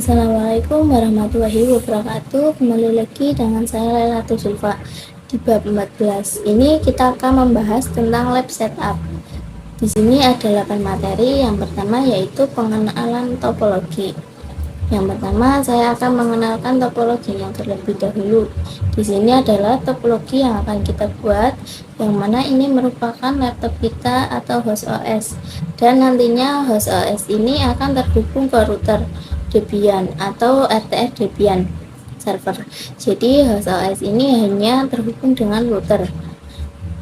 Assalamualaikum warahmatullahi wabarakatuh. Kembali lagi dengan saya Lailatul Zulfa. Di bab 14 ini kita akan membahas tentang lab setup. Di sini ada 8 materi. Yang pertama yaitu pengenalan topologi. Yang pertama saya akan mengenalkan topologinya terlebih dahulu. Di sini adalah topologi yang akan kita buat, yang mana ini merupakan laptop kita atau host OS, dan nantinya host OS ini akan terhubung ke router Debian atau RTF Debian server. Jadi host OS ini hanya terhubung dengan router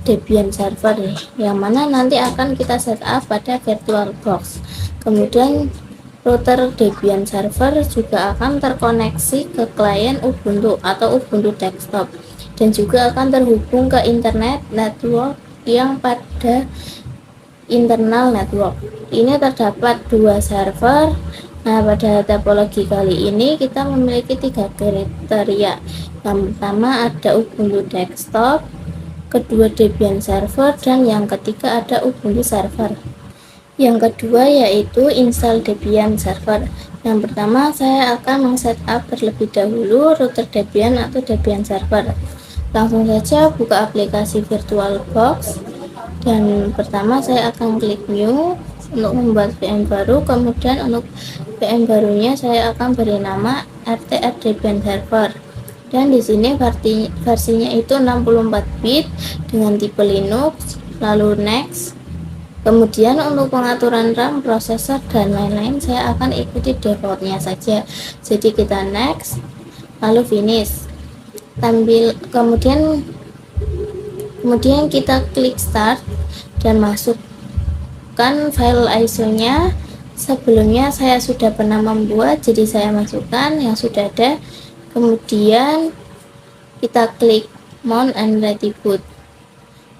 Debian server, yang mana nanti akan kita setup pada VirtualBox. Kemudian router Debian server juga akan terkoneksi ke klien Ubuntu atau Ubuntu desktop, dan juga akan terhubung ke internet network yang pada internal network. Ini terdapat 2 server. Nah, pada topologi kali ini kita memiliki 3 kriteria. Yang pertama ada Ubuntu desktop, kedua Debian server, dan yang ketiga ada Ubuntu server. Yang kedua yaitu install Debian server. Yang pertama saya akan men-setup terlebih dahulu router Debian atau Debian server. Langsung saja buka aplikasi VirtualBox, dan pertama saya akan klik new untuk membuat VM baru. Kemudian untuk VM barunya saya akan beri nama RTF Debian server, dan di sini versinya itu 64 bit dengan tipe Linux. Lalu next. Kemudian untuk pengaturan RAM, prosesor, dan lain-lain saya akan ikuti defaultnya saja. Jadi kita next, lalu finish. Kemudian kita klik start dan masukkan file ISO-nya. Sebelumnya saya sudah pernah membuat, jadi saya masukkan yang sudah ada. Kemudian kita klik mount and ready boot.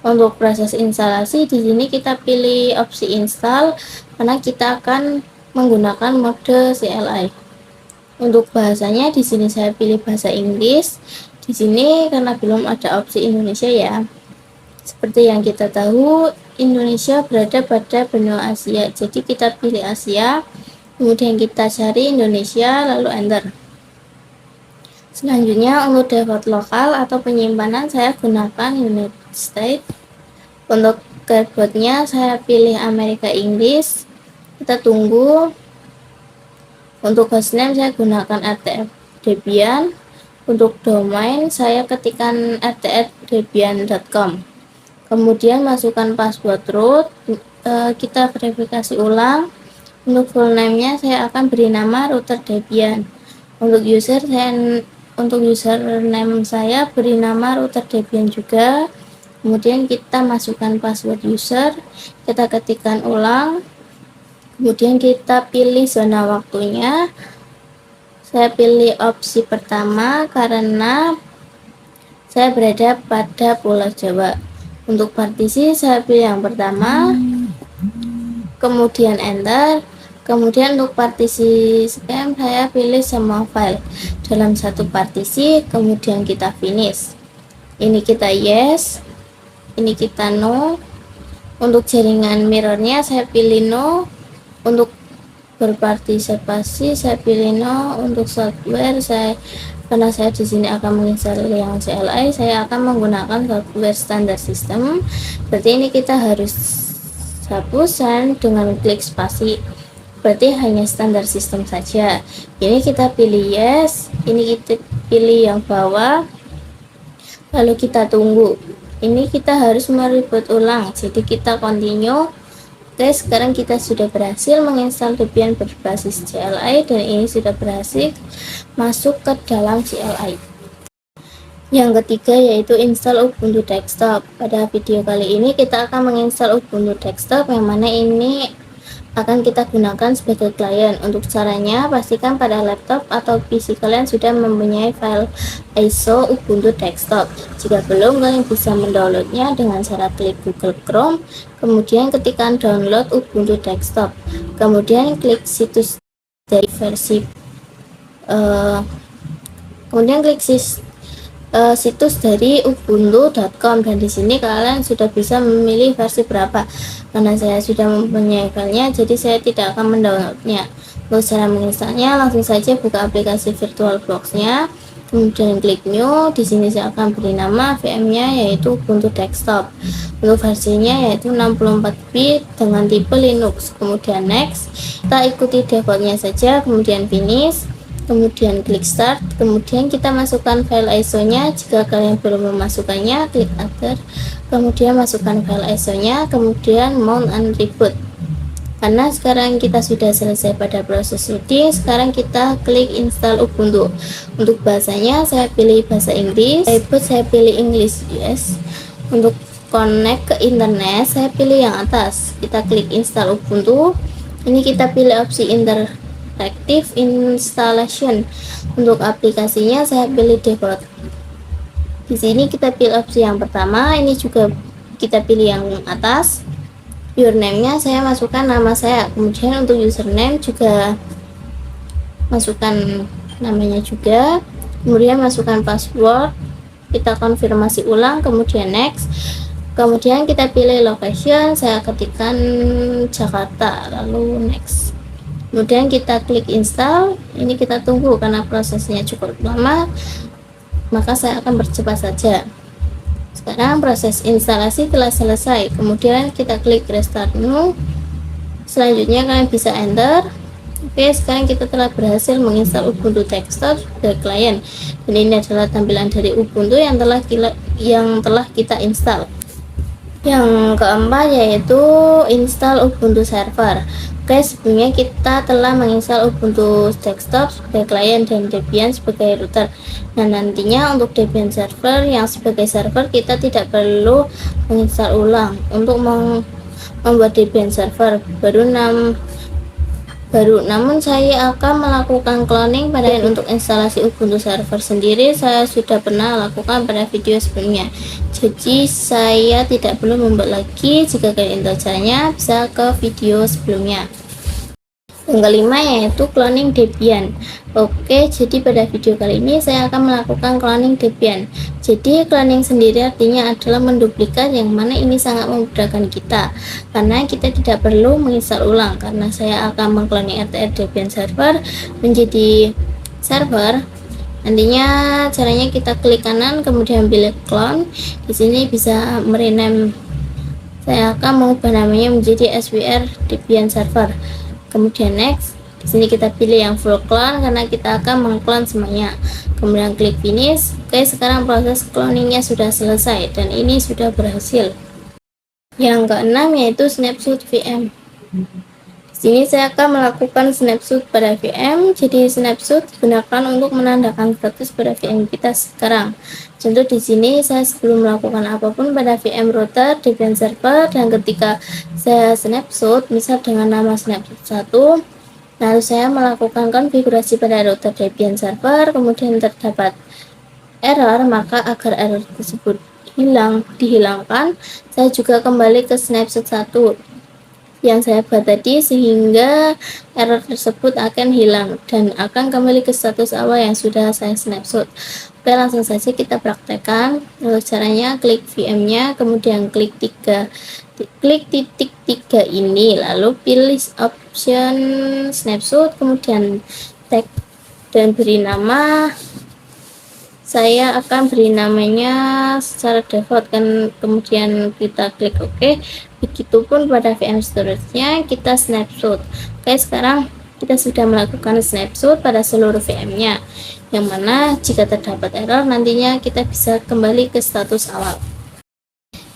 Untuk proses instalasi di sini kita pilih opsi install karena kita akan menggunakan mode CLI. Untuk bahasanya di sini saya pilih bahasa Inggris. Di sini karena belum ada opsi Indonesia ya. Seperti yang kita tahu, Indonesia berada pada benua Asia. Jadi kita pilih Asia, kemudian kita cari Indonesia lalu enter. Selanjutnya untuk default lokal atau penyimpanan saya gunakan United States. Untuk keyboardnya saya pilih Amerika Inggris. Kita tunggu. Untuk hostname saya gunakan RTF Debian. Untuk domain saya ketikkan rtfdebian.com. Kemudian masukkan password root. Kita verifikasi ulang. Untuk full name-nya saya akan beri nama router Debian. Untuk username saya beri nama router Debian juga. Kemudian kita masukkan password user, kita ketikkan ulang. Kemudian kita pilih zona waktunya. Saya pilih opsi pertama karena saya berada pada Pulau Jawa. Untuk partisi saya pilih yang pertama, kemudian enter. Kemudian untuk partisi spam saya pilih semua file dalam satu partisi. Kemudian kita finish. Ini kita yes, ini kita no. Untuk jaringan mirrornya saya pilih no. Untuk berpartisipasi saya pilih no. Untuk software karena saya di sini akan menginstal yang CLI, saya akan menggunakan software standar system. Berarti ini kita harus hapusan dengan klik spasi. Berarti hanya standar sistem saja. Ini kita pilih yes, ini kita pilih yang bawah, lalu kita tunggu. Ini kita harus mereboot ulang, jadi kita continue. Oke, sekarang kita sudah berhasil menginstal Debian berbasis CLI, dan ini sudah berhasil masuk ke dalam CLI. Yang ketiga yaitu install Ubuntu desktop. Pada video kali ini kita akan menginstal Ubuntu desktop, yang mana ini akan kita gunakan sebagai klien. Untuk caranya, pastikan pada laptop atau PC kalian sudah mempunyai file ISO Ubuntu desktop. Jika belum, kalian bisa mendownloadnya dengan cara klik Google Chrome, kemudian ketikkan download Ubuntu desktop, kemudian klik situs dari versi kemudian klik situs dari ubuntu.com, dan di sini kalian sudah bisa memilih versi berapa. Karena saya sudah mempunyai filenya, jadi saya tidak akan mendownloadnya. Untuk cara menginstalnya, langsung saja buka aplikasi VirtualBox-nya, kemudian klik new. Di sini saya akan beri nama VM-nya yaitu Ubuntu Desktop. Untuk versinya yaitu 64 bit dengan tipe Linux. Kemudian next, kita ikuti defaultnya saja, kemudian finish, kemudian klik start, kemudian kita masukkan file ISO-nya. Jika kalian belum memasukkannya, klik other, kemudian masukkan file ISO-nya, kemudian mount and reboot. Karena sekarang kita sudah selesai pada proses loading, sekarang kita klik install Ubuntu. Untuk bahasanya saya pilih bahasa Inggris, saya pilih English US. Untuk connect ke internet saya pilih yang atas, kita klik install Ubuntu. Ini kita pilih opsi interactive installation. Untuk aplikasinya saya pilih default. Di sini kita pilih opsi yang pertama, ini juga kita pilih yang atas. Username-nya saya masukkan nama saya, kemudian untuk username juga masukkan namanya juga, kemudian masukkan password, kita konfirmasi ulang, kemudian next, kemudian kita pilih location, saya ketikkan Jakarta, lalu next, kemudian kita klik install. Ini kita tunggu karena prosesnya cukup lama, maka saya akan percepat saja. Sekarang proses instalasi telah selesai, kemudian kita klik restart new. Selanjutnya kalian bisa enter. Oke, sekarang kita telah berhasil menginstal Ubuntu Desktop sebagai klien, dan ini adalah tampilan dari Ubuntu yang telah kita install. Yang keempat yaitu install Ubuntu Server. Oke, sebelumnya kita telah menginstal Ubuntu Desktop sebagai klien dan Debian sebagai router. Nah, nantinya untuk Debian server yang sebagai server kita tidak perlu menginstal ulang. Untuk membuat Debian server namun saya akan melakukan cloning pada untuk instalasi Ubuntu server sendiri saya sudah pernah lakukan pada video sebelumnya, jadi saya tidak perlu membuat lagi. Jika kalian tahu caranya, bisa ke video sebelumnya. Yang kelima yaitu cloning Debian. Oke, jadi pada video kali ini saya akan melakukan cloning Debian. Jadi cloning sendiri artinya adalah menduplikat, yang mana ini sangat memudahkan kita karena kita tidak perlu menginstal ulang. Karena saya akan mengcloning RTR Debian server menjadi server, nantinya caranya kita klik kanan kemudian pilih clone. Di sini bisa merename, saya akan mengubah namanya menjadi SWR Debian server. Kemudian next, di sini kita pilih yang full clone karena kita akan mengclone semuanya. Kemudian klik finish. Oke, sekarang proses cloningnya sudah selesai dan ini sudah berhasil. Yang keenam yaitu snapshot VM. Di sini saya akan melakukan snapshot pada VM. Jadi snapshot digunakan untuk menandakan status pada VM kita sekarang. Contoh di sini saya sebelum melakukan apapun pada VM router Debian server, dan ketika saya snapshot misal dengan nama snapshot 1, lalu saya melakukan konfigurasi pada router Debian server, kemudian terdapat error, maka agar error tersebut dihilangkan, saya juga kembali ke snapshot 1 yang saya buat tadi, sehingga error tersebut akan hilang dan akan kembali ke status awal yang sudah saya snapshot. Oke, langsung saja kita praktekkan. Untuk caranya, klik VM-nya, kemudian klik titik 3 ini, lalu pilih option snapshot, kemudian tag dan beri nama. Saya akan beri namanya secara default kan, kemudian kita klik OK. Begitupun pada VM storage-nya kita snapshot. Oke, sekarang kita sudah melakukan snapshot pada seluruh VM-nya, yang mana jika terdapat error nantinya kita bisa kembali ke status awal.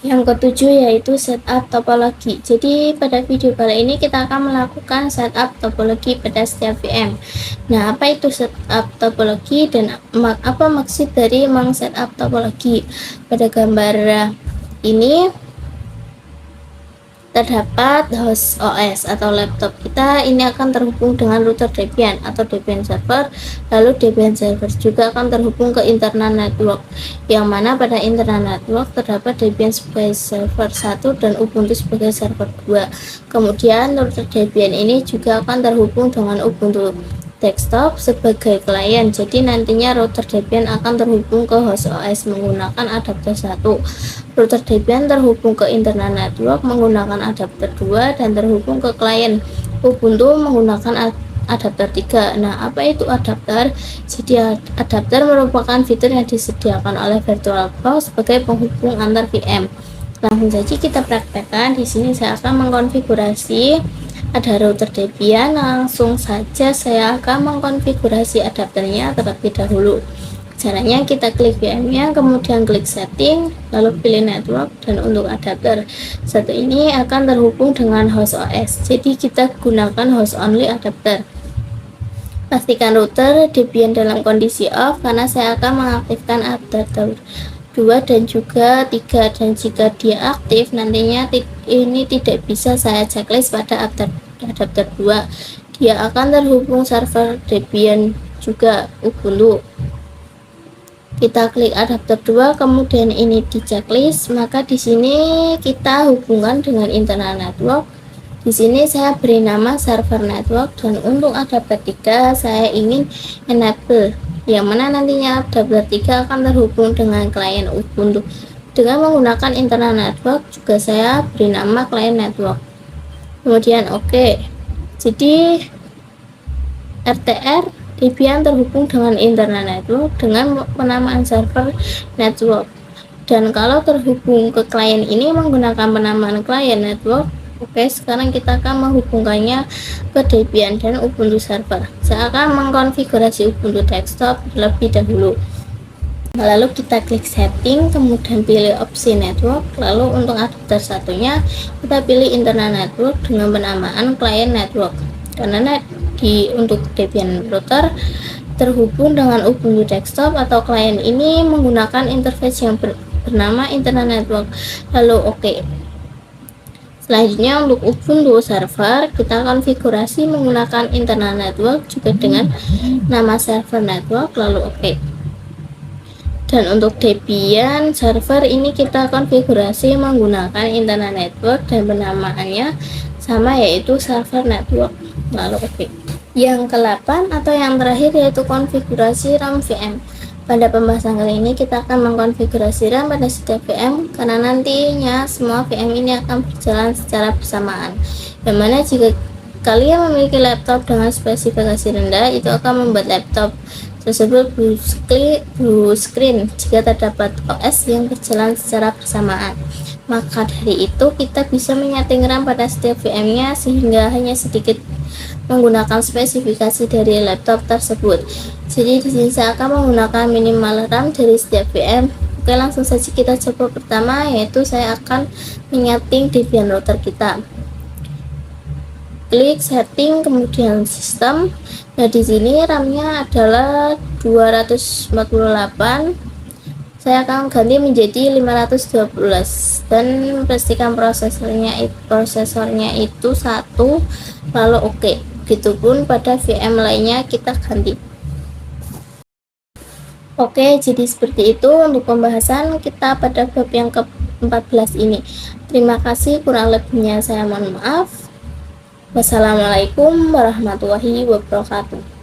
Yang ketujuh yaitu setup topologi. Jadi pada video kali ini kita akan melakukan setup topologi pada setiap VM. Nah, apa itu setup topologi dan apa maksud dari meng-setup topologi? Pada gambar ini terdapat host OS atau laptop kita, ini akan terhubung dengan router Debian atau Debian server, lalu Debian server juga akan terhubung ke internal network, yang mana pada internal network terdapat Debian sebagai server 1 dan Ubuntu sebagai server 2. Kemudian router Debian ini juga akan terhubung dengan Ubuntu. desktop sebagai klien. Jadi nantinya router Debian akan terhubung ke host OS menggunakan adapter 1. Router Debian terhubung ke internal network menggunakan adapter 2 dan terhubung ke klien Ubuntu menggunakan adapter 3. Nah, apa itu adapter? Jadi adapter merupakan fitur yang disediakan oleh VirtualBox sebagai penghubung antar VM. Langsung saja kita praktekkan. Di sini saya akan mengkonfigurasi ada router Debian. Langsung saja saya akan mengkonfigurasi adapternya terlebih dahulu. Caranya kita klik VM-nya, kemudian klik setting, lalu pilih network, dan untuk adapter satu ini akan terhubung dengan host OS. Jadi kita gunakan host only adapter. Pastikan router Debian dalam kondisi off karena saya akan mengaktifkan adapter 2 dan juga 3, dan jika dia aktif nantinya ini tidak bisa saya checklist pada adapter 2. Dia akan terhubung server Debian juga Ubuntu. Kita klik adapter 2, kemudian ini di checklist, maka di sini kita hubungkan dengan internal network. Di sini saya beri nama server network, dan untuk adapter 3 saya ingin enable, yang mana nantinya adapter 3 akan terhubung dengan klien Ubuntu. Dengan menggunakan internal network juga saya beri nama klien network. Kemudian oke. Jadi RTR Debian terhubung dengan internal network dengan penamaan server network. Dan kalau terhubung ke klien ini menggunakan penamaan klien network. Oke, sekarang kita akan menghubungkannya ke Debian dan Ubuntu server. Saya akan mengkonfigurasi Ubuntu desktop terlebih dahulu. Lalu kita klik setting, kemudian pilih opsi network. Lalu untuk adapter satunya kita pilih internal network dengan penamaan client network. Karena untuk Debian router terhubung dengan Ubuntu desktop atau klien ini menggunakan interface yang bernama internal network. Lalu oke. Selanjutnya untuk Ubuntu server kita konfigurasi menggunakan internal network juga dengan nama server network, lalu oke. Dan untuk Debian server ini kita konfigurasi menggunakan internal network dan penamaannya sama, yaitu server network, lalu oke. Yang ke-8 atau yang terakhir yaitu konfigurasi RAM VM. Pada pembahasan kali ini kita akan mengkonfigurasi RAM pada setiap VM karena nantinya semua VM ini akan berjalan secara bersamaan. Yang mana jika kalian memiliki laptop dengan spesifikasi rendah, itu akan membuat laptop tersebut blue screen jika terdapat OS yang berjalan secara bersamaan. Maka dari itu kita bisa menyeting RAM pada setiap VM-nya sehingga hanya sedikit menggunakan spesifikasi dari laptop tersebut. Jadi di sini saya akan menggunakan minimal RAM dari setiap VM. Oke, langsung saja kita coba. Pertama yaitu saya akan menyeting Debian router kita. Klik setting, kemudian sistem. Nah, di sini RAM-nya adalah 248. Saya akan ganti menjadi 512 dan pastikan prosesornya itu 1, lalu oke. Begitupun pada VM lainnya kita ganti. Oke, jadi seperti itu untuk pembahasan kita pada bab yang ke-14 ini. Terima kasih, kurang lebihnya saya mohon maaf. Wassalamualaikum warahmatullahi wabarakatuh.